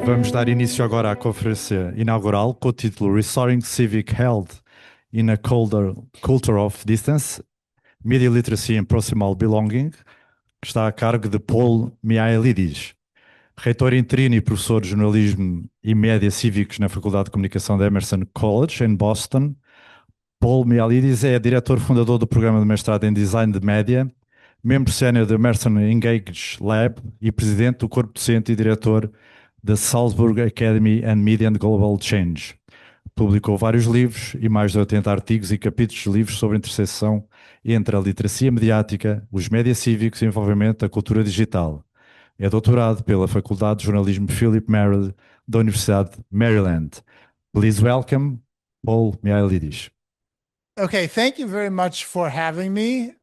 Vamos dar início agora à conferência inaugural com o título Restoring Civic Health in a Culture of Distance, Media Literacy and Proximal Belonging, que está a cargo de Paul Mihailidis, reitor interino e professor de jornalismo e média cívicos na Faculdade de Comunicação da Emerson College, em Boston. Paul Mihailidis é diretor fundador do programa de mestrado em Design de Média, membro sénior do Emerson Engage Lab e presidente do corpo docente e diretor da Salzburg Academy and Media and Global Change. Publicou vários livros e mais de 80 artigos e capítulos de livros sobre a interseção entre a literacia mediática, os médias cívicos e o envolvimento da cultura digital. É doutorado pela Faculdade de Jornalismo Philip Merrill da Universidade de Maryland. Please welcome Paul Mihailidis. Okay, thank you very much for having me.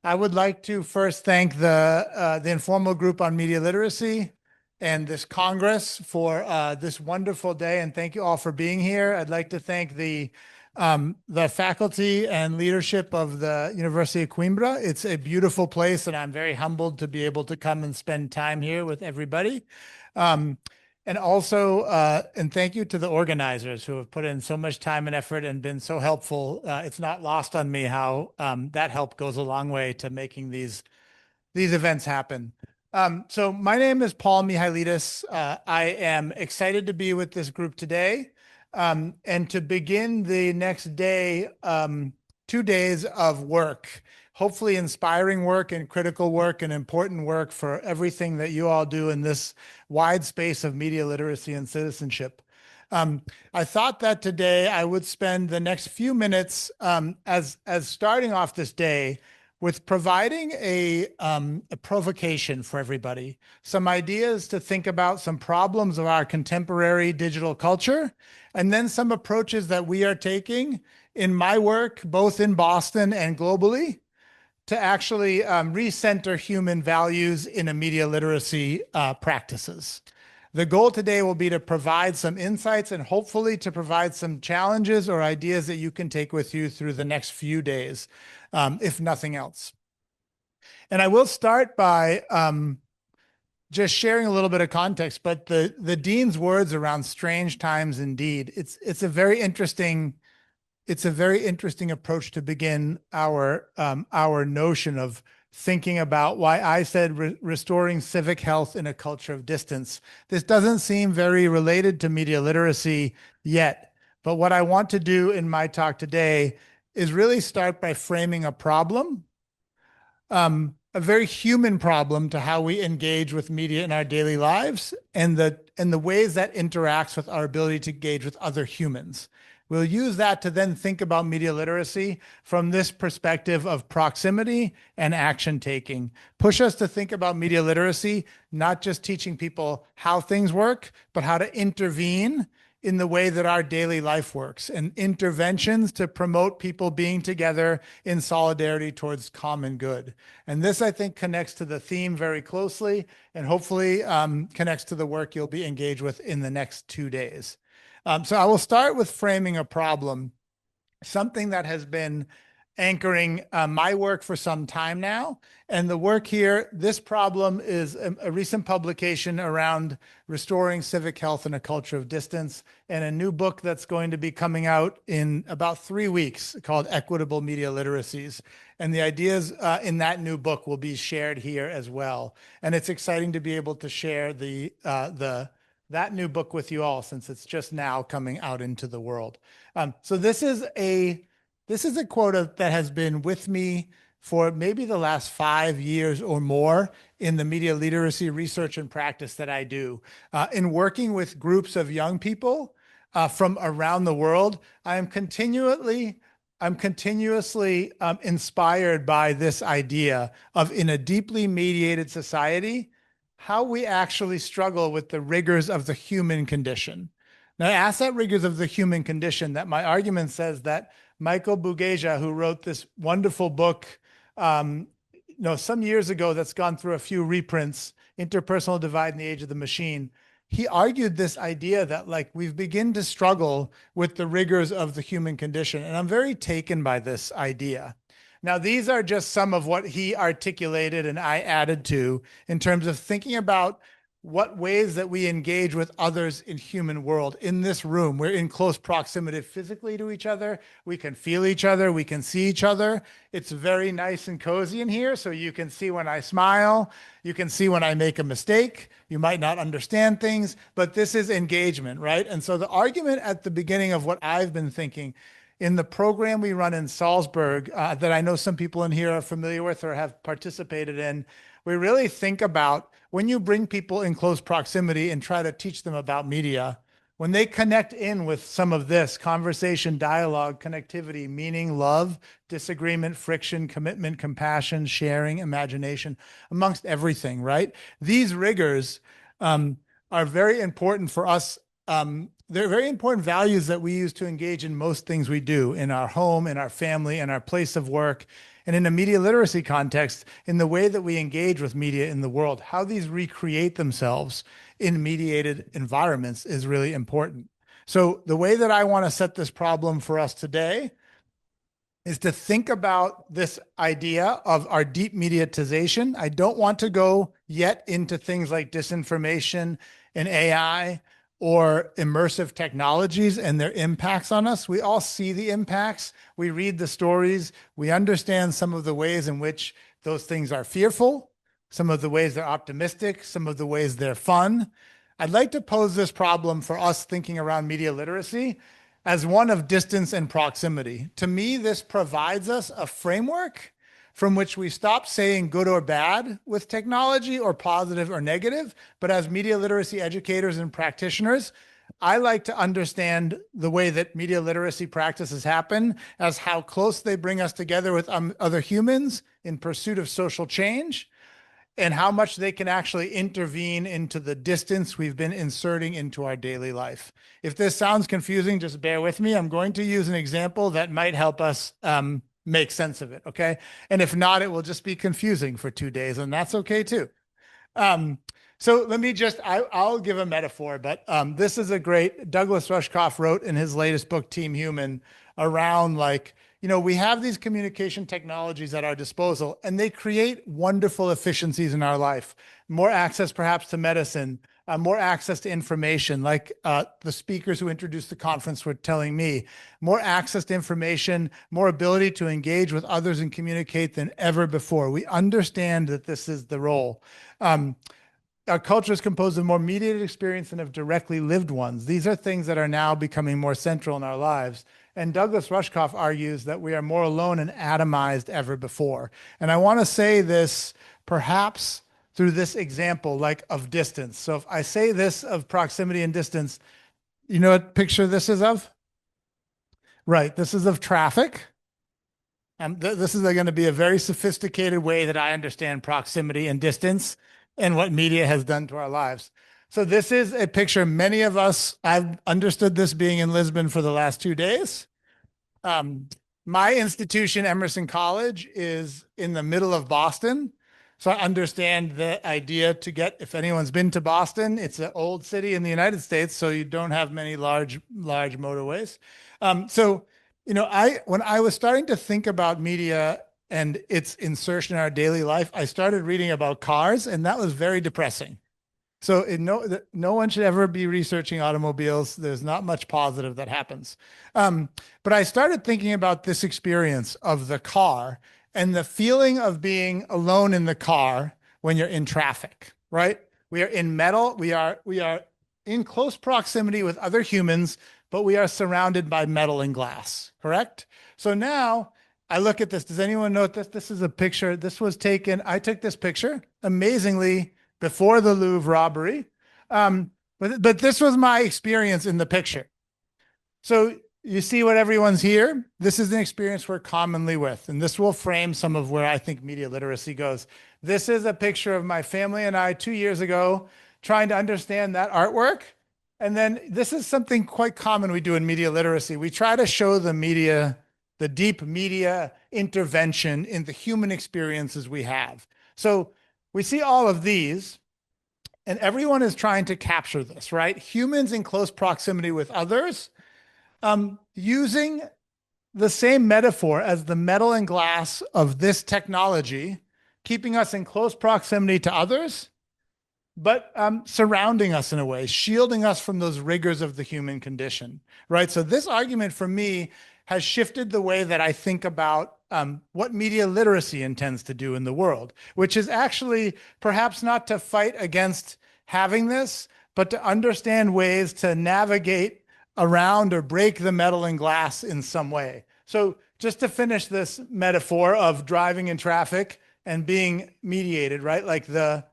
I would like to first thank the informal group on media literacy and this Congress for this wonderful day, and thank you all for being here. I'd like to thank the faculty and leadership of the University of Coimbra. It's a beautiful place, and I'm very humbled to be able to come and spend time here with everybody. And also, and thank you to the organizers who have put in so much time and effort and been so helpful. It's not lost on me how that help goes a long way to making these events happen. So my name is Paul Mihailidis. I am excited to be with this group today and to begin the next day, 2 days of work, hopefully inspiring work and critical work and important work for everything that you all do in this wide space of media literacy and citizenship. I thought that today I would spend the next few minutes as starting off this day with providing a provocation for everybody, some ideas to think about some problems of our contemporary digital culture, and then some approaches that we are taking in my work, both in Boston and globally, to actually recenter human values in a media literacy practices. The goal today will be to provide some insights and hopefully to provide some challenges or ideas that you can take with you through the next few days, if nothing else. And I will start by just sharing a little bit of context, but the dean's words around strange times indeed, it's a very interesting approach to begin our notion of thinking about why I said restoring civic health in a culture of distance. This doesn't seem very related to media literacy yet, but what I want to do in my talk today is really start by framing a problem, a very human problem to how we engage with media in our daily lives and the ways that interacts with our ability to engage with other humans. We'll use that to then think about media literacy from this perspective of proximity and action taking. Push us to think about media literacy, not just teaching people how things work, but how to intervene in the way that our daily life works, and interventions to promote people being together in solidarity towards common good. And this, I think, connects to the theme very closely and hopefully connects to the work you'll be engaged with in the next 2 days. So I will start with framing a problem, something that has been anchoring my work for some time now. And the work here, this problem is a recent publication around restoring civic health in a culture of distance, and a new book that's going to be coming out in about 3 weeks called Equitable Media Literacies. And the ideas in that new book will be shared here as well. And it's exciting to be able to share that new book with you all, since it's just now coming out into the world. So this is a quote that has been with me for maybe the last 5 years or more in the media literacy research and practice that I do. In working with groups of young people from around the world, I'm continuously inspired by this idea of, in a deeply mediated society, how we actually struggle with the rigors of the human condition. Now, I ask that rigors of the human condition, that my argument says that Michael Bugeja, who wrote this wonderful book, some years ago, that's gone through a few reprints, Interpersonal Divide in the Age of the Machine, he argued this idea that we've begun to struggle with the rigors of the human condition. And I'm very taken by this idea. Now, these are just some of what he articulated and I added to in terms of thinking about what ways that we engage with others in human world. In this room, we're in close proximity physically to each other. We can feel each other. We can see each other. It's very nice and cozy in here. So you can see when I smile. You can see when I make a mistake. You might not understand things, but this is engagement, right? And so the argument at the beginning of what I've been thinking in the program we run in Salzburg, that I know some people in here are familiar with or have participated in, we really think about when you bring people in close proximity and try to teach them about media, when they connect in with some of this conversation, dialogue, connectivity, meaning, love, disagreement, friction, commitment, compassion, sharing, imagination, amongst everything, right? These rigors are very important for us. They're very important values that we use to engage in most things we do in our home, in our family, in our place of work, and in a media literacy context, in the way that we engage with media in the world. How these recreate themselves in mediated environments is really important. So the way that I want to set this problem for us today is to think about this idea of our deep mediatization. I don't want to go yet into things like disinformation and AI or immersive technologies and their impacts on us. We all see the impacts. We read the stories. We understand some of the ways in which those things are fearful, some of the ways they're optimistic, some of the ways they're fun. I'd like to pose this problem for us thinking around media literacy as one of distance and proximity. To me, this provides us a framework from which we stop saying good or bad with technology or positive or negative. But as media literacy educators and practitioners, I like to understand the way that media literacy practices happen as how close they bring us together with other humans in pursuit of social change, and how much they can actually intervene into the distance we've been inserting into our daily life. If this sounds confusing, just bear with me. I'm going to use an example that might help us make sense of it, okay? And if not, it will just be confusing for 2 days, and that's okay too. So let me just, I'll give a metaphor, but this is a great, Douglas Rushkoff wrote in his latest book, Team Human, around like, we have these communication technologies at our disposal, and they create wonderful efficiencies in our life. More access perhaps to medicine, more access to information, like the speakers who introduced the conference were telling me, more access to information, more ability to engage with others and communicate than ever before. We understand that this is the role. Our culture is composed of more mediated experience than of directly lived ones. These are things that are now becoming more central in our lives. And Douglas Rushkoff argues that we are more alone and atomized ever before. And I want to say this perhaps through this example, like of distance. So if I say this of proximity and distance, you know what picture this is of? Right, this is of traffic. This is going to be a very sophisticated way that I understand proximity and distance and what media has done to our lives. So this is a picture. Many of us, I've understood this being in Lisbon for the last 2 days. My institution, Emerson College, is in the middle of Boston. So I understand the idea to get, if anyone's been to Boston, it's an old city in the United States, so you don't have many large motorways. When I was starting to think about media and its insertion in our daily life, I started reading about cars, and that was very depressing. So no one should ever be researching automobiles. There's not much positive that happens. But I started thinking about this experience of the car and the feeling of being alone in the car when you're in traffic, right? We are in metal. We are in close proximity with other humans, but we are surrounded by metal and glass, correct? So now I look at this. Does anyone know this? This is a picture. This was taken. I took this picture amazingly before the Louvre robbery. But this was my experience in the picture. So you see what everyone's here? This is an experience we're commonly with, and this will frame some of where I think media literacy goes. This is a picture of my family and I 2 years ago trying to understand that artwork. And then this is something quite common we do in media literacy. We try to show the media, the deep media intervention in the human experiences we have. So we see all of these, and everyone is trying to capture this, right? Humans in close proximity with others, using the same metaphor as the metal and glass of this technology, keeping us in close proximity to others, but surrounding us in a way, shielding us from those rigors of the human condition, right? So this argument for me has shifted the way that I think about what media literacy intends to do in the world, which is actually perhaps not to fight against having this, but to understand ways to navigate around or break the metal and glass in some way. So just to finish this metaphor of driving in traffic and being mediated, right? Like the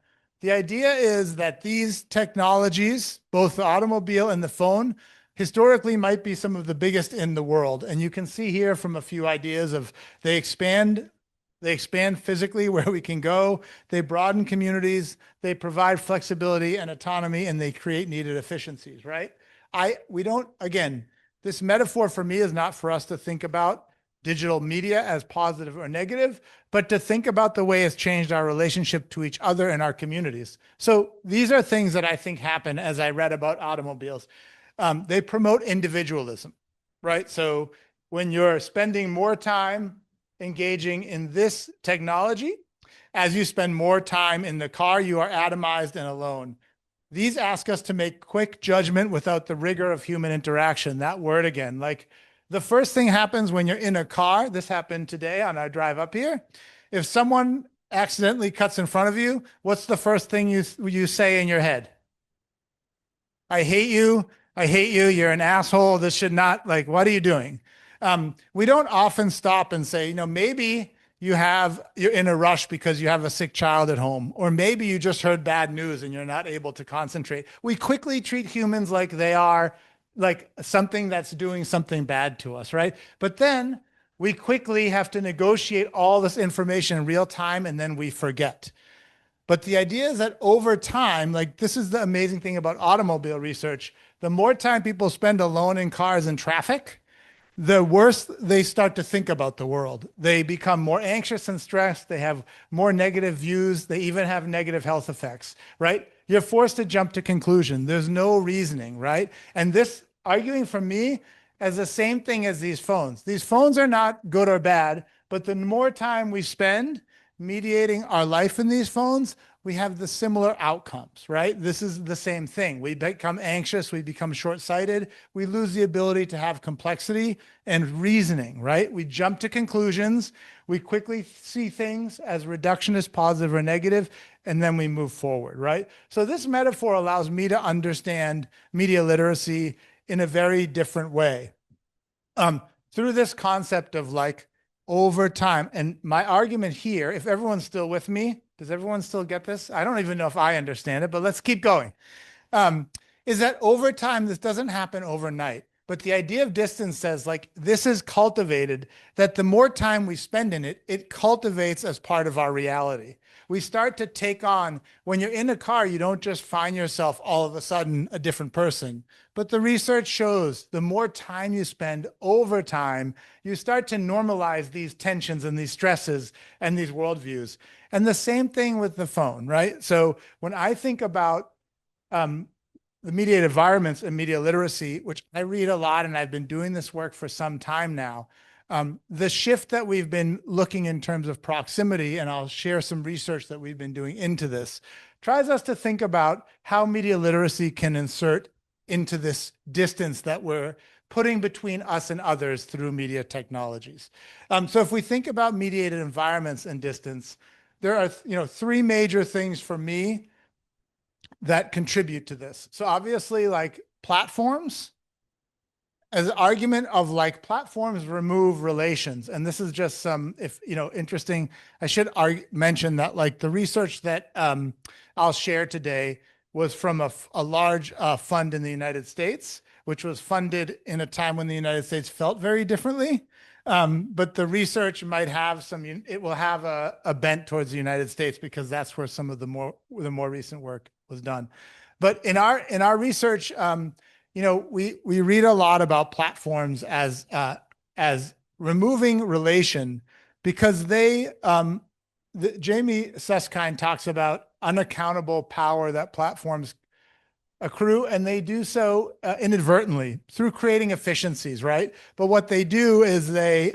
idea is that these technologies, both the automobile and the phone, historically might be some of the biggest in the world. And you can see here from a few ideas of they expand physically where we can go, they broaden communities, they provide flexibility and autonomy, and they create needed efficiencies, right? We don't, again, this metaphor for me is not for us to think about digital media as positive or negative, but to think about the way it's changed our relationship to each other and our communities. So these are things that I think happen as I read about automobiles. They promote individualism, right? So when you're spending more time engaging in this technology, as you spend more time in the car, you are atomized and alone. These ask us to make quick judgment without the rigor of human interaction. That word again, like the first thing happens when you're in a car. This happened today on our drive up here. If someone accidentally cuts in front of you, what's the first thing you say in your head? I hate you. I hate you. You're an asshole. This should not, like, what are you doing? We don't often stop and say, maybe you're in a rush because you have a sick child at home, or maybe you just heard bad news and you're not able to concentrate. We quickly treat humans like they are like something that's doing something bad to us, right? But then we quickly have to negotiate all this information in real time, and then we forget. But the idea is that over time, like this is the amazing thing about automobile research, the more time people spend alone in cars and traffic, the worse they start to think about the world. They become more anxious and stressed. They have more negative views. They even have negative health effects, right? You're forced to jump to conclusion. There's no reasoning, right? And this arguing for me as the same thing as these phones. These phones are not good or bad, but the more time we spend mediating our life in these phones, we have the similar outcomes, right? This is the same thing. We become anxious, we become short-sighted, we lose the ability to have complexity and reasoning, right? We jump to conclusions, we quickly see things as reductionist, positive or negative, and then we move forward, right? So this metaphor allows me to understand media literacy in a very different way. Through this concept of like over time. And my argument here, if everyone's still with me, does everyone still get this? I don't even know if I understand it, but let's keep going. Is that over time, this doesn't happen overnight. But the idea of distance says like this is cultivated, that the more time we spend in it, it cultivates as part of our reality. We start to take on, when you're in a car, you don't just find yourself all of a sudden a different person. But the research shows the more time you spend over time, you start to normalize these tensions and these stresses and these worldviews. And the same thing with the phone, right? So when I think about the mediated environments and media literacy, which I read a lot, and I've been doing this work for some time now, the shift that we've been looking in terms of proximity, and I'll share some research that we've been doing into this, tries us to think about how media literacy can insert into this distance that we're putting between us and others through media technologies. So if we think about mediated environments and distance, there are three major things for me that contribute to this. So obviously like platforms, as an argument of like platforms remove relations. And this is just some, interesting, I should mention that like the research that I'll share today was from a large fund in the United States, which was funded in a time when the United States felt very differently. But the research might have it will have a bent towards the United States because that's where some of the more recent work was done. But in our research, we read a lot about platforms as removing relation because Jamie Susskind talks about unaccountable power that platforms accrue, and they do so inadvertently through creating efficiencies, right? But what they do is they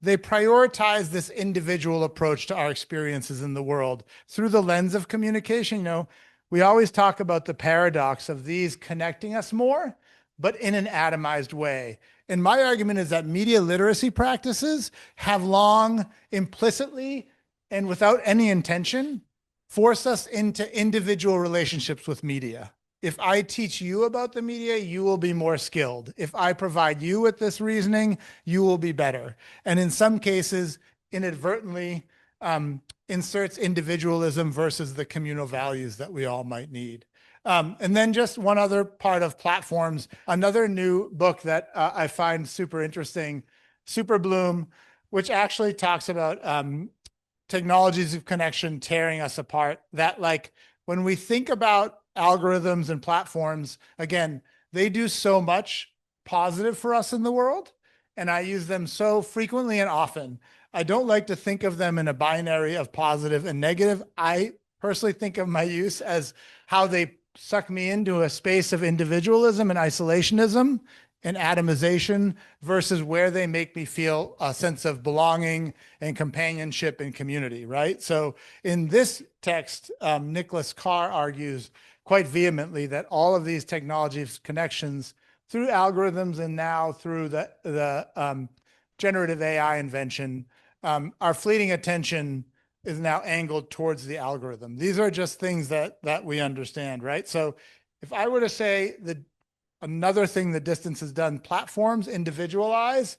prioritize this individual approach to our experiences in the world through the lens of communication. We always talk about the paradox of these connecting us more, but in an atomized way. And my argument is that media literacy practices have long implicitly and without any intention forced us into individual relationships with media. If I teach you about the media, you will be more skilled. If I provide you with this reasoning, you will be better. And in some cases, inadvertently inserts individualism versus the communal values that we all might need. And then just one other part of platforms, another new book that I find super interesting, Super Bloom, which actually talks about technologies of connection tearing us apart. That like when we think about algorithms and platforms, again, they do so much positive for us in the world, and I use them so frequently and often. I don't like to think of them in a binary of positive and negative. I personally think of my use as how they suck me into a space of individualism and isolationism and atomization versus where they make me feel a sense of belonging and companionship and community, right? So in this text, Nicholas Carr argues quite vehemently that all of these technologies connections through algorithms and now through the generative AI invention, our fleeting attention is now angled towards the algorithm. These are just things that we understand, right? So if I were to say that another thing the distance has done, platforms individualize,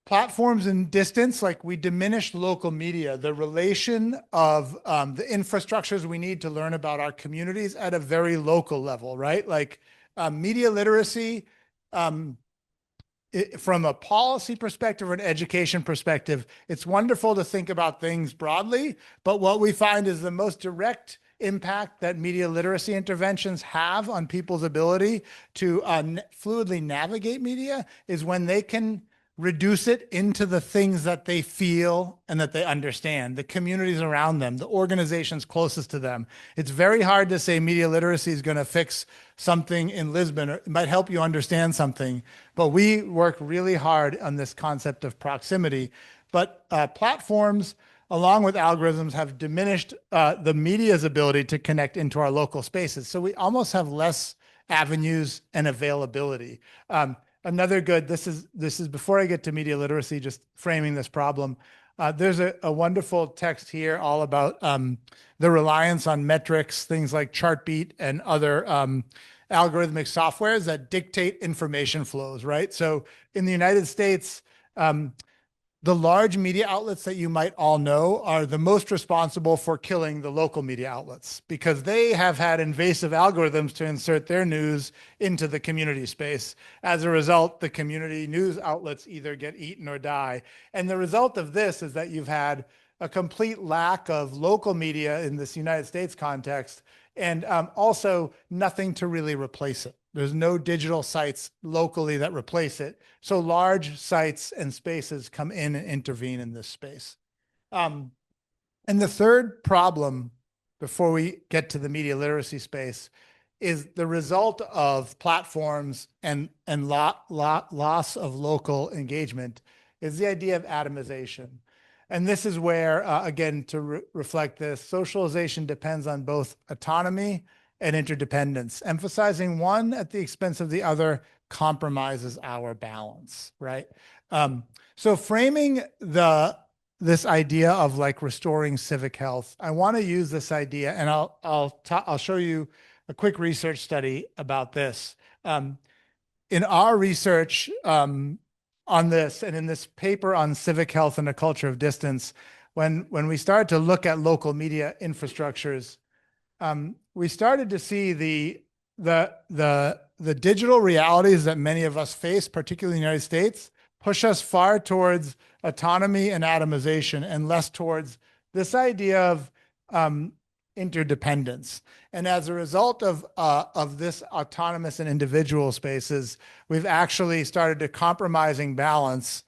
platforms and distance, like we diminished local media, the relation of the infrastructures we need to learn about our communities at a very local level, right? Like media literacy, from a policy perspective or an education perspective, it's wonderful to think about things broadly, but what we find is the most direct impact that media literacy interventions have on people's ability to fluidly navigate media is when they can reduce it into the things that they feel and that they understand, the communities around them, the organizations closest to them. It's very hard to say media literacy is going to fix something in Lisbon, or it might help you understand something, but we work really hard on this concept of proximity. But platforms, along with algorithms, have diminished the media's ability to connect into our local spaces. So we almost have less avenues and availability. Another good, this is before I get to media literacy, just framing this problem. There's a wonderful text here all about the reliance on metrics, things like Chartbeat and other algorithmic softwares that dictate information flows, right? So in the United States, the large media outlets that you might all know are the most responsible for killing the local media outlets because they have had invasive algorithms to insert their news into the community space. As a result, the community news outlets either get eaten or die. And the result of this is that you've had a complete lack of local media in this United States context, and also nothing to really replace it. There's no digital sites locally that replace it. So large sites and spaces come in and intervene in this space. And the third problem, before we get to the media literacy space, is the result of platforms and loss of local engagement is the idea of atomization. And this is where, again, to reflect this, socialization depends on both autonomy and interdependence. Emphasizing one at the expense of the other compromises our balance, right? So framing this idea of like restoring civic health, I want to use this idea, and I'll show you a quick research study about this. In our research on this, and in this paper on civic health and a culture of distance, when we started to look at local media infrastructures, we started to see the digital realities that many of us face, particularly in the United States, push us far towards autonomy and atomization and less towards this idea of interdependence. And as a result of this autonomous and individual spaces, we've actually started to compromising balance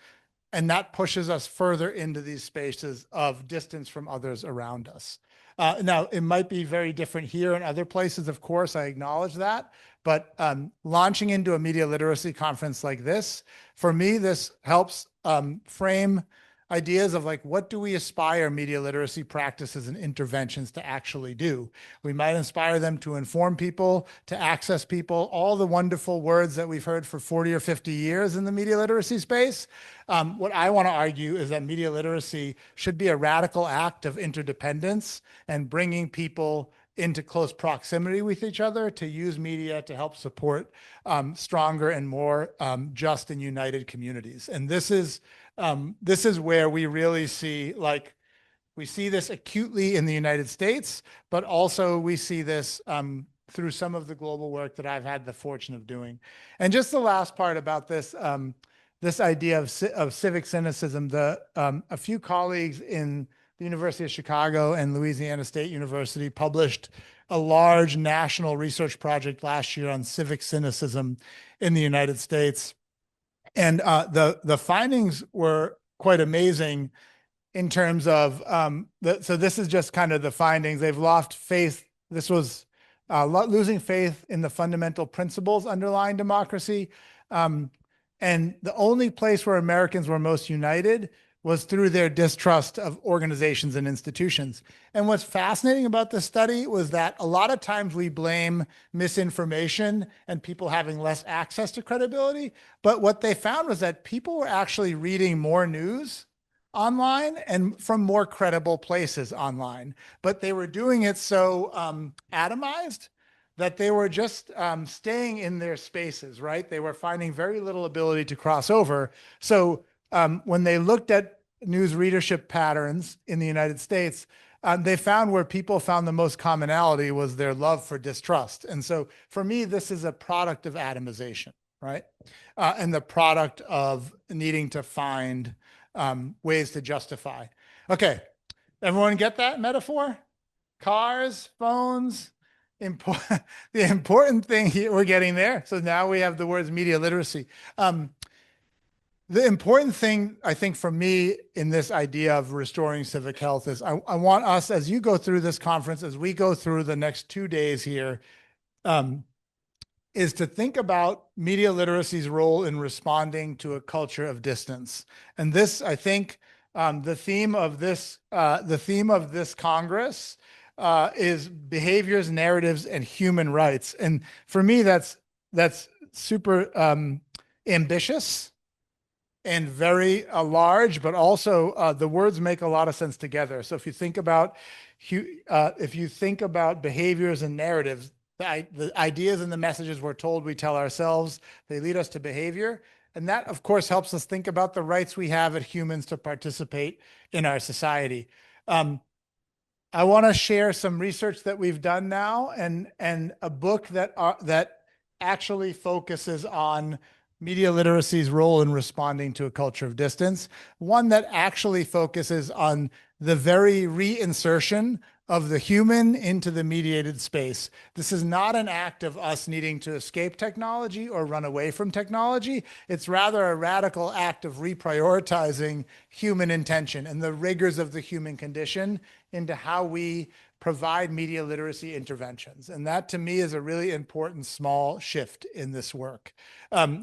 And that pushes us further into these spaces of distance from others around us. Now, it might be very different here and other places, of course, I acknowledge that. But launching into a media literacy conference like this, for me, this helps frame ideas of like, what do we aspire media literacy practices and interventions to actually do? We might inspire them to inform people, to access people, all the wonderful words that we've heard for 40 or 50 years in the media literacy space. What I want to argue is that media literacy should be a radical act of interdependence and bringing people into close proximity with each other to use media to help support stronger and more just and united communities. And this is where we really see, like, we see this acutely in the United States, but also we see this through some of the global work that I've had the fortune of doing. And just the last part about this, this idea of civic cynicism, a few colleagues in the University of Chicago and Louisiana State University published a large national research project last year on civic cynicism in the United States. And the findings were quite amazing in terms of, so this is just kind of the findings. They've lost faith. This was losing faith in the fundamental principles underlying democracy. And the only place where Americans were most united was through their distrust of organizations and institutions. And what's fascinating about this study was that a lot of times we blame misinformation and people having less access to credibility. But what they found was that people were actually reading more news online and from more credible places online. But they were doing it so atomized that they were just staying in their spaces, right? They were finding very little ability to cross over. So when they looked at news readership patterns in the United States, they found where people found the most commonality was their love for distrust. And so for me, this is a product of atomization, right? And the product of needing to find ways to justify. Okay, everyone get that metaphor? Cars, phones, the important thing here, we're getting there. So now we have the words media literacy. The important thing, I think, for me in this idea of restoring civic health is I want us, as you go through this conference, as we go through the next 2 days here, is to think about media literacy's role in responding to a culture of distance. And this, I think, the theme of this Congress is behaviors, narratives, and human rights. And for me, that's super ambitious and very large, but also the words make a lot of sense together. So if you think about behaviors and narratives, the ideas and the messages we're told we tell ourselves, they lead us to behavior. And that, of course, helps us think about the rights we have as humans to participate in our society. I want to share some research that we've done now and a book that actually focuses on media literacy's role in responding to a culture of distance, one that actually focuses on the very reinsertion of the human into the mediated space. This is not an act of us needing to escape technology or run away from technology. It's rather a radical act of reprioritizing human intention and the rigors of the human condition into how we provide media literacy interventions. And that, to me, is a really important small shift in this work.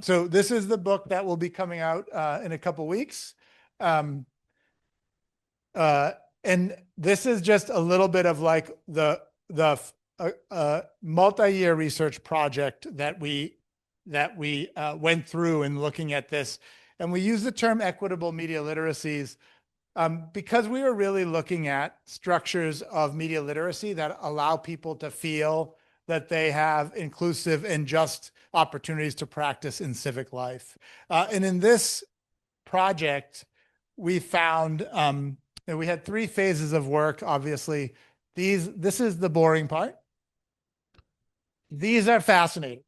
So this is the book that will be coming out in a couple weeks. And this is just a little bit of like the multi-year research project that we went through in looking at this. And we use the term equitable media literacies because we were really looking at structures of media literacy that allow people to feel that they have inclusive and just opportunities to practice in civic life. And in this project, we found that we had 3 phases of work. Obviously, this is the boring part. These are fascinating.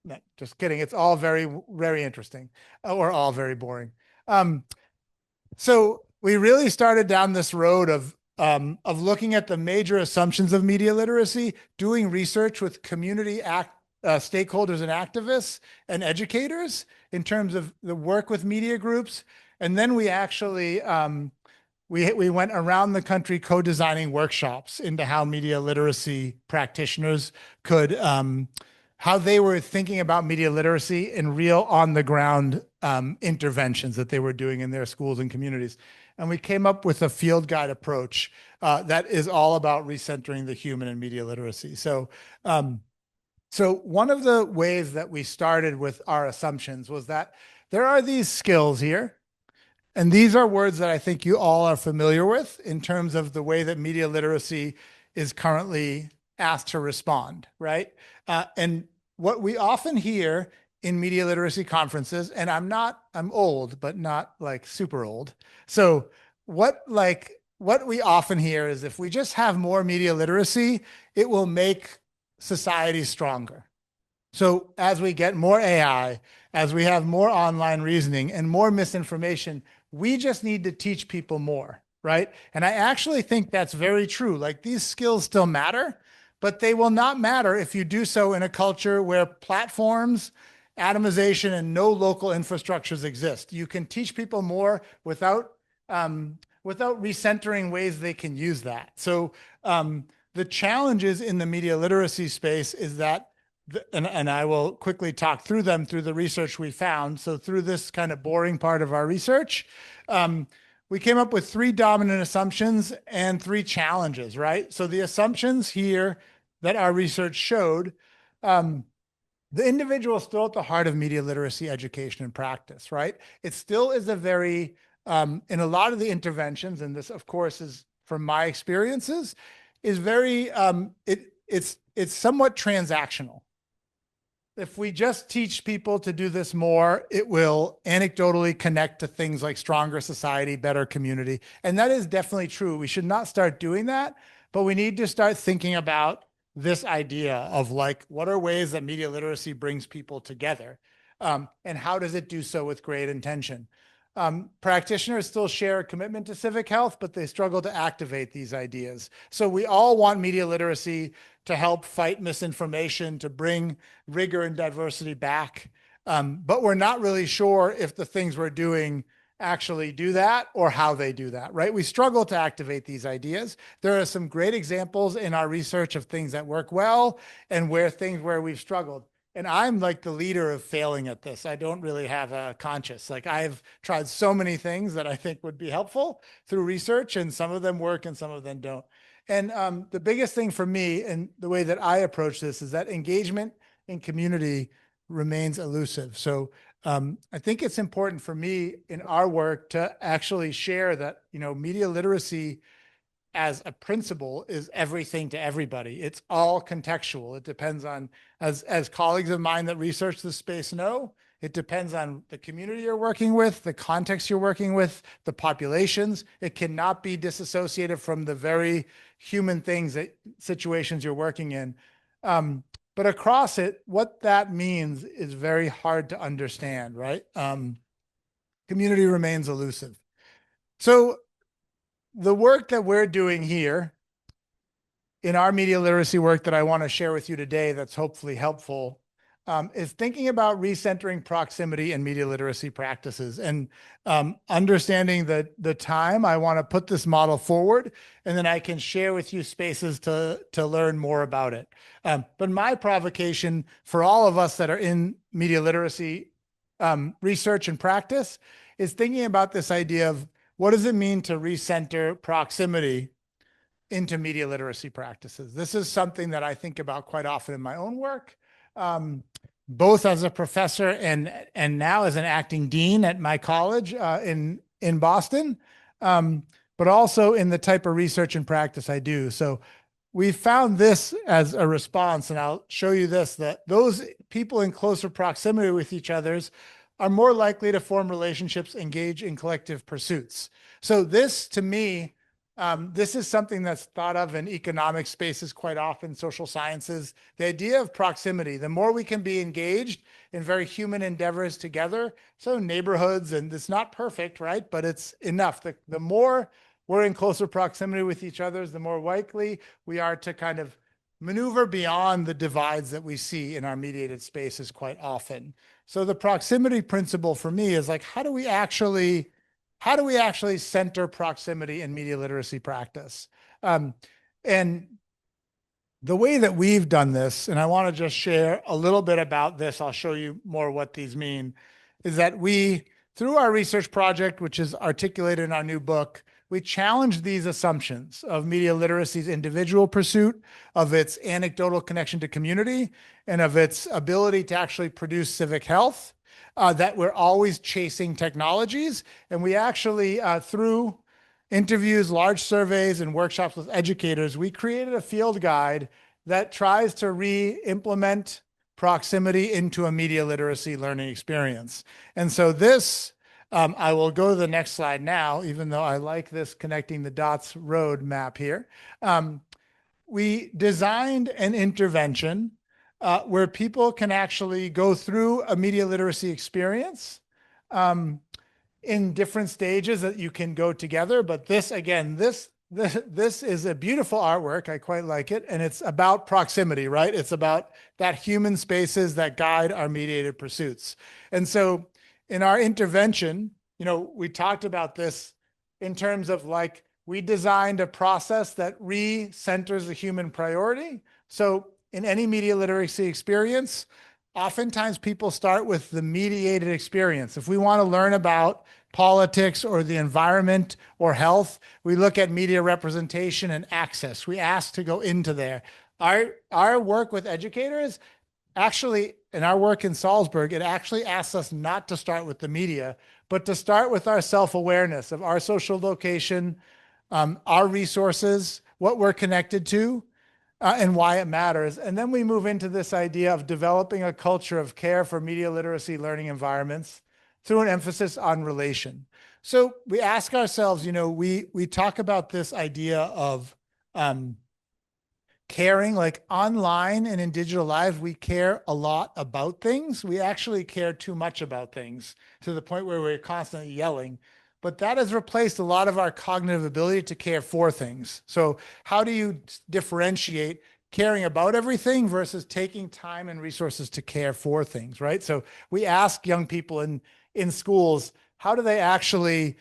No, just kidding. It's all very, very interesting, or all very boring. So we really started down this road of looking at the major assumptions of media literacy, doing research with community stakeholders and activists and educators in terms of the work with media groups, And then we actually we went around the country co-designing workshops into how media literacy practitioners could how they were thinking about media literacy in real on the ground interventions that they were doing in their schools and communities. And we came up with a field guide approach that is all about recentering the human in media literacy. So one of the ways that we started with our assumptions was that there are these skills here, and these are words that I think you all are familiar with in terms of the way that media literacy is currently asked to respond, right? And what we often hear in media literacy conferences, and I'm old, but not like super old. So what we often hear is if we just have more media literacy, it will make society stronger. So as we get more AI, as we have more online reasoning and more misinformation, we just need to teach people more, right? And I actually think that's very true. Like these skills still matter, but they will not matter if you do so in a culture where platforms, atomization, and no local infrastructures exist. You can teach people more without recentering ways they can use that. So the challenges in the media literacy space is that, and I will quickly talk through them through the research we found. So through this kind of boring part of our research, we came up with 3 dominant assumptions and 3 challenges, right? So the assumptions here that our research showed, the individual is still at the heart of media literacy education and practice, right? It still is a very, in a lot of the interventions, and this of course is from my experiences, is very, it's somewhat transactional. If we just teach people to do this more, it will anecdotally connect to things like stronger society, better community. And that is definitely true. We should not start doing that, but we need to start thinking about this idea of like, what are ways that media literacy brings people together? And how does it do so with great intention? Practitioners still share a commitment to civic health, but they struggle to activate these ideas. So we all want media literacy to help fight misinformation, to bring rigor and diversity back. But we're not really sure if the things we're doing actually do that or how they do that, right? We struggle to activate these ideas. There are some great examples in our research of things that work well and where we've struggled. And I'm like the leader of failing at this. I don't really have a conscience. Like I've tried so many things that I think would be helpful through research, and some of them work and some of them don't. And the biggest thing for me and the way that I approach this is that engagement in community remains elusive. So I think it's important for me in our work to actually share that, media literacy as a principle is everything to everybody. It's all contextual. It depends on, as colleagues of mine that research this space know, it depends on the community you're working with, the context you're working with, the populations. It cannot be disassociated from the very human things situations you're working in. But across it, what that means is very hard to understand, right? Community remains elusive. So the work that we're doing here in our media literacy work that I want to share with you today that's hopefully helpful is thinking about recentering proximity and media literacy practices and understanding the time. I want to put this model forward, and then I can share with you spaces to learn more about it. But my provocation for all of us that are in media literacy research and practice is thinking about this idea of what does it mean to recenter proximity into media literacy practices? This is something that I think about quite often in my own work, both as a professor and now as an acting dean at my college in Boston, but also in the type of research and practice I do. So we found this as a response, and I'll show you this, that those people in closer proximity with each other's are more likely to form relationships, engage in collective pursuits. So this, to me, this is something that's thought of in economic spaces quite often, social sciences. The idea of proximity, the more we can be engaged in very human endeavors together, so neighborhoods, and it's not perfect, right? But it's enough. The more we're in closer proximity with each other, the more likely we are to kind of maneuver beyond the divides that we see in our mediated spaces quite often. So the proximity principle for me is like, how do we actually how do we actually center proximity in media literacy practice? And the way that we've done this, and I want to just share a little bit about this, I'll show you more what these mean, is that we, through our research project, which is articulated in our new book, we challenged these assumptions of media literacy's individual pursuit, of its anecdotal connection to community, and of its ability to actually produce civic health, that we're always chasing technologies. And we actually, through interviews, large surveys, and workshops with educators, we created a field guide that tries to re-implement proximity into a media literacy learning experience. And so this, I will go to the next slide now, even though I like this connecting the dots road map here. We designed an intervention where people can actually go through a media literacy experience in different stages that you can go together. But this, again, this is a beautiful artwork. I quite like it. And it's about proximity, right? It's about that human spaces that guide our mediated pursuits. And so in our intervention, we talked about this in terms of like, we designed a process that re-centers the human priority. So in any media literacy experience, oftentimes people start with the mediated experience. If we want to learn about politics or the environment or health, we look at media representation and access. We ask to go into there. Our work with educators, actually, in our work in Salzburg, it actually asks us not to start with the media, but to start with our self-awareness of our social location, our resources, what we're connected to, and why it matters. And then we move into this idea of developing a culture of care for media literacy learning environments through an emphasis on relation. So we ask ourselves, we talk about this idea of caring, like online and in digital lives, we care a lot about things. We actually care too much about things to the point where we're constantly yelling. But that has replaced a lot of our cognitive ability to care for things. So how do you differentiate caring about everything versus taking time and resources to care for things, right? So we ask young people in schools, how do they actually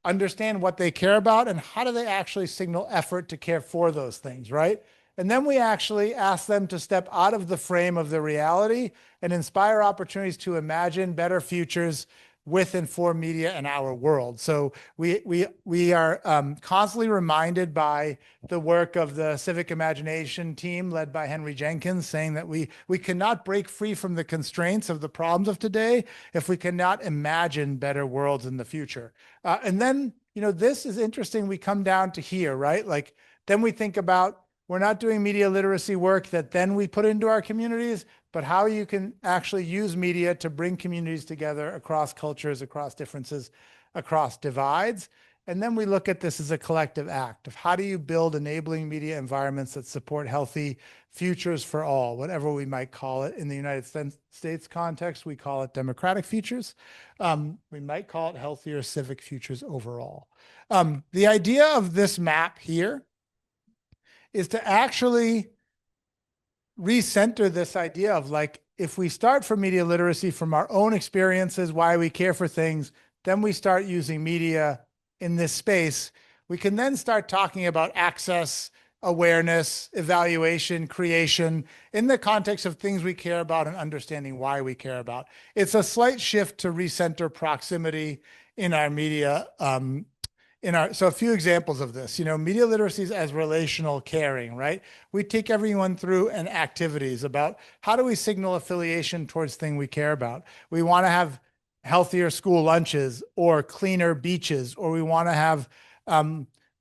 understand what they care about, and how do they actually signal effort to care for those things, right? And then we actually ask them to step out of the frame of the reality and inspire opportunities to imagine better futures with and for media in our world. So we are constantly reminded by the work of the Civic Imagination team led by Henry Jenkins, saying that we cannot break free from the constraints of the problems of today if we cannot imagine better worlds in the future. And then, this is interesting. We come down to here, right? Like, then we think about, we're not doing media literacy work that then we put into our communities, but how you can actually use media to bring communities together across cultures, across differences, across divides. And then we look at this as a collective act of how do you build enabling media environments that support healthy futures for all, whatever we might call it. In the United States context, we call it democratic futures. We might call it healthier civic futures overall. The idea of this map here is to actually recenter this idea of, like, if we start from media literacy from our own experiences, why we care for things, then we start using media in this space, we can then start talking about access, awareness, evaluation, creation in the context of things we care about and understanding why we care about. It's a slight shift to recenter proximity in our media. So a few examples of this, media literacy as relational caring, right? We take everyone through an activities about how do we signal affiliation towards thing we care about. We want to have healthier school lunches or cleaner beaches, or we want to have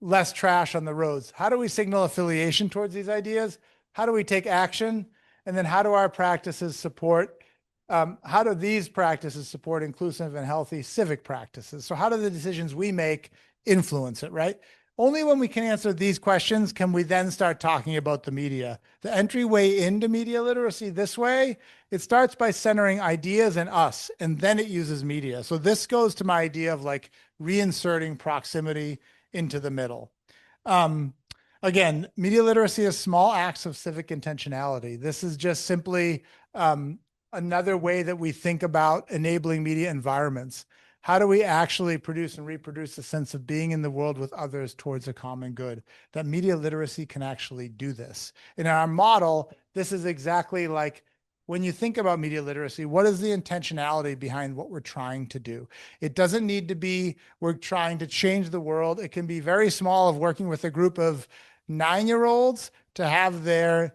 less trash on the roads. How do we signal affiliation towards these ideas? How do we take action? And then how do our practices support how do these practices support inclusive and healthy civic practices? So how do the decisions we make influence it, right? Only when we can answer these questions can we then start talking about the media. The entryway into media literacy this way, it starts by centering ideas and us, and then it uses media. So this goes to my idea of like reinserting proximity into the middle. Again, media literacy is small acts of civic intentionality. This is just simply another way that we think about enabling media environments. How do we actually produce and reproduce a sense of being in the world with others towards a common good? That media literacy can actually do this. In our model, this is exactly like when you think about media literacy, what is the intentionality behind what we're trying to do? It doesn't need to be, we're trying to change the world. It can be very small, of working with a group of 9-year-olds to have their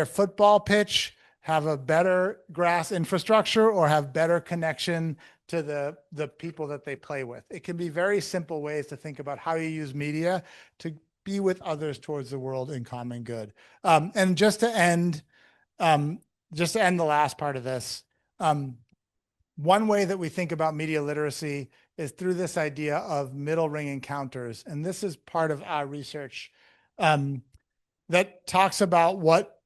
football pitch have a better grass infrastructure or have better connection to the people that they play with. It can be very simple ways to think about how you use media to be with others towards the world in common good. And just to end the last part of this, one way that we think about media literacy is through this idea of middle ring encounters. And this is part of our research that talks about what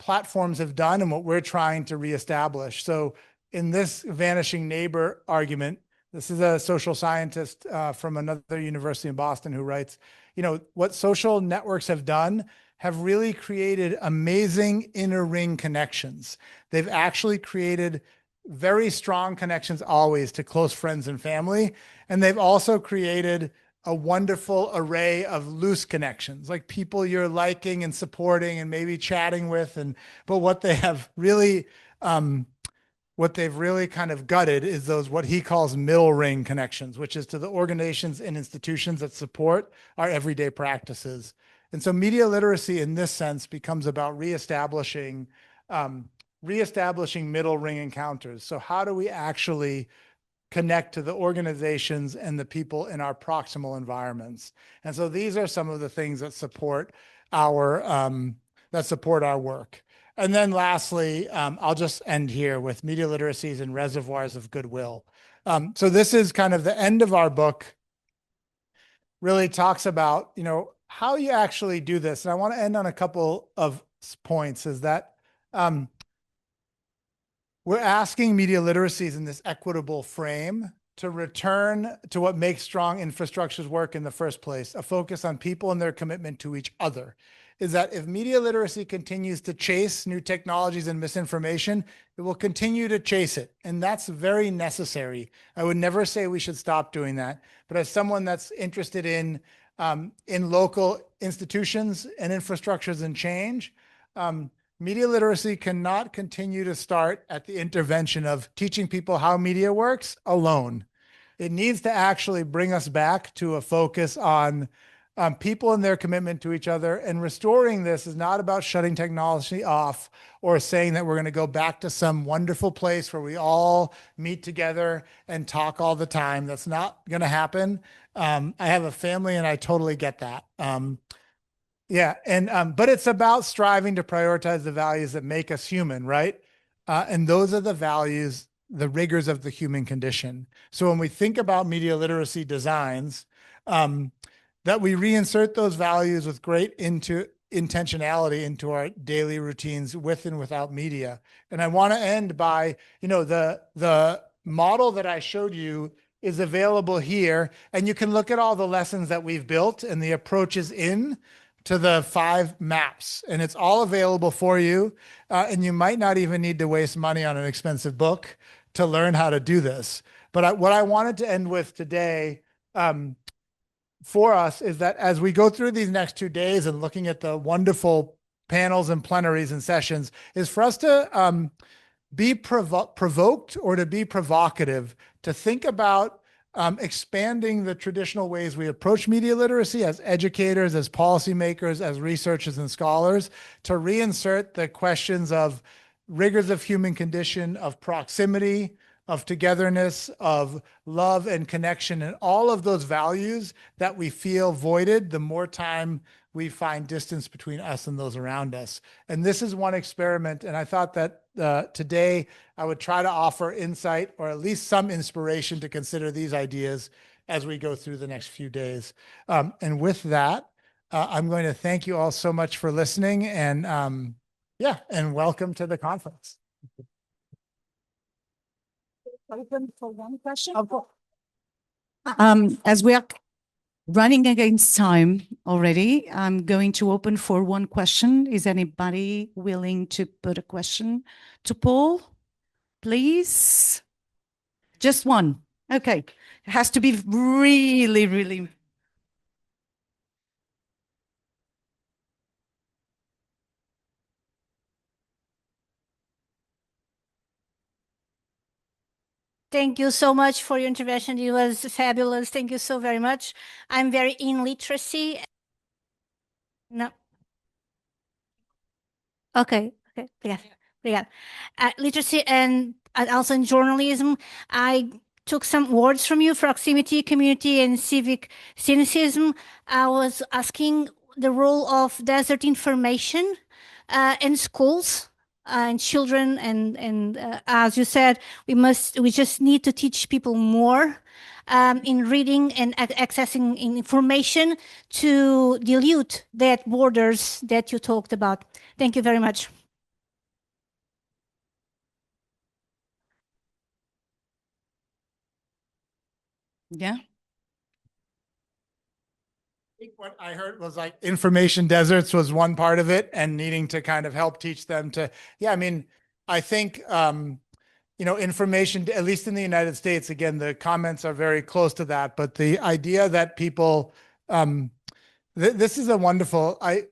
platforms have done and what we're trying to reestablish. So in this vanishing neighbor argument, this is a social scientist from another university in Boston who writes, what social networks have done have really created amazing inner ring connections. They've actually created very strong connections always to close friends and family. And they've also created a wonderful array of loose connections, like people you're liking and supporting and maybe chatting with. But what they have really, what they've really kind of gutted is those, what he calls middle ring connections, which is to the organizations and institutions that support our everyday practices. And so media literacy in this sense becomes about reestablishing middle ring encounters. So how do we actually connect to the organizations and the people in our proximal environments? And so these are some of the things that support our work. And then lastly, I'll just end here with media literacies and reservoirs of goodwill. So this is kind of the end of our book, really talks about, how you actually do this. And I want to end on a couple of points, is that we're asking media literacies in this equitable frame to return to what makes strong infrastructures work in the first place, a focus on people and their commitment to each other. Is that if media literacy continues to chase new technologies and misinformation, it will continue to chase it. And that's very necessary. I would never say we should stop doing that. But as someone that's interested in local institutions and infrastructures and change, media literacy cannot continue to start at the intervention of teaching people how media works alone. It needs to actually bring us back to a focus on people and their commitment to each other. And restoring this is not about shutting technology off or saying that we're going to go back to some wonderful place where we all meet together and talk all the time. That's not going to happen. I have a family and I totally get that. But it's about striving to prioritize the values that make us human, right? And those are the values, the rigors of the human condition. So when we think about media literacy designs, that we reinsert those values with great intentionality into our daily routines with and without media. And I want to end by, the model that I showed you is available here, and you can look at all the lessons that we've built and the approaches in to the 5 maps, and it's all available for you. And you might not even need to waste money on an expensive book to learn how to do this. But what I wanted to end with today for us is that as we go through these next 2 days and looking at the wonderful panels and plenaries and sessions, is for us to be provoked or to be provocative, to think about expanding the traditional ways we approach media literacy as educators, as policymakers, as researchers and scholars, to reinsert the questions of rigors of human condition, of proximity, of togetherness, of love and connection, and all of those values that we feel voided the more time we find distance between us and those around us. And this is one experiment. And I thought that today I would try to offer insight or at least some inspiration to consider these ideas as we go through the next few days. And with that, I'm going to thank you all so much for listening, and and welcome to the conference. Open for one question. As we are running against time already, I'm going to open for one question. Is anybody willing to put a question to Paul, please? Just one. Okay. It has to be really, really. Thank you so much for your intervention. It was fabulous. Thank you so very much. I'm very in literacy. No. Okay. Okay. Yeah. Literacy and also in journalism. I took some words from you: proximity, community, and civic cynicism. I was asking the role of desert information in schools and children, and as you said, we just need to teach people more in reading and accessing information to dilute that borders that you talked about. Thank you very much. Yeah. I think what I heard was like information deserts was one part of it, and needing to kind of help teach them to, yeah, I mean, I think, information, at least in the United States, again, the comments are very close to that, but the idea that people, this is a wonderful, I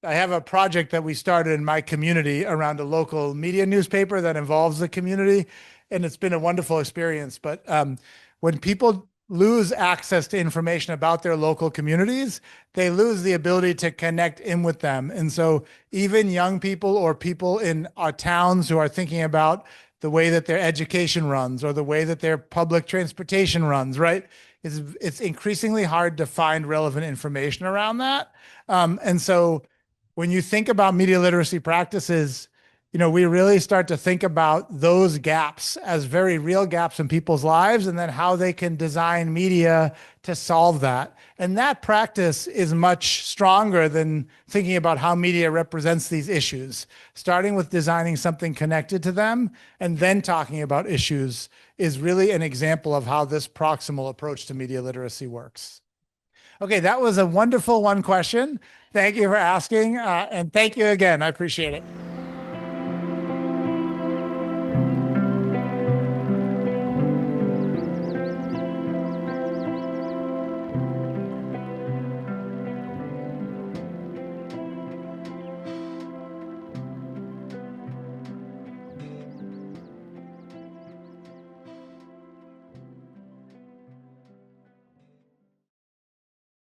have a project that we started in my community around a local media newspaper that involves the community, and it's been a wonderful experience. But when people lose access to information about their local communities, they lose the ability to connect in with them. And so even young people or people in our towns who are thinking about the way that their education runs or the way that their public transportation runs, right? It's increasingly hard to find relevant information around that. And so when you think about media literacy practices, we really start to think about those gaps as very real gaps in people's lives, and then how they can design media to solve that. And that practice is much stronger than thinking about how media represents these issues. Starting with designing something connected to them and then talking about issues is really an example of how this proximal approach to media literacy works. Okay, that was a wonderful one question. Thank you for asking, and thank you again. I appreciate it.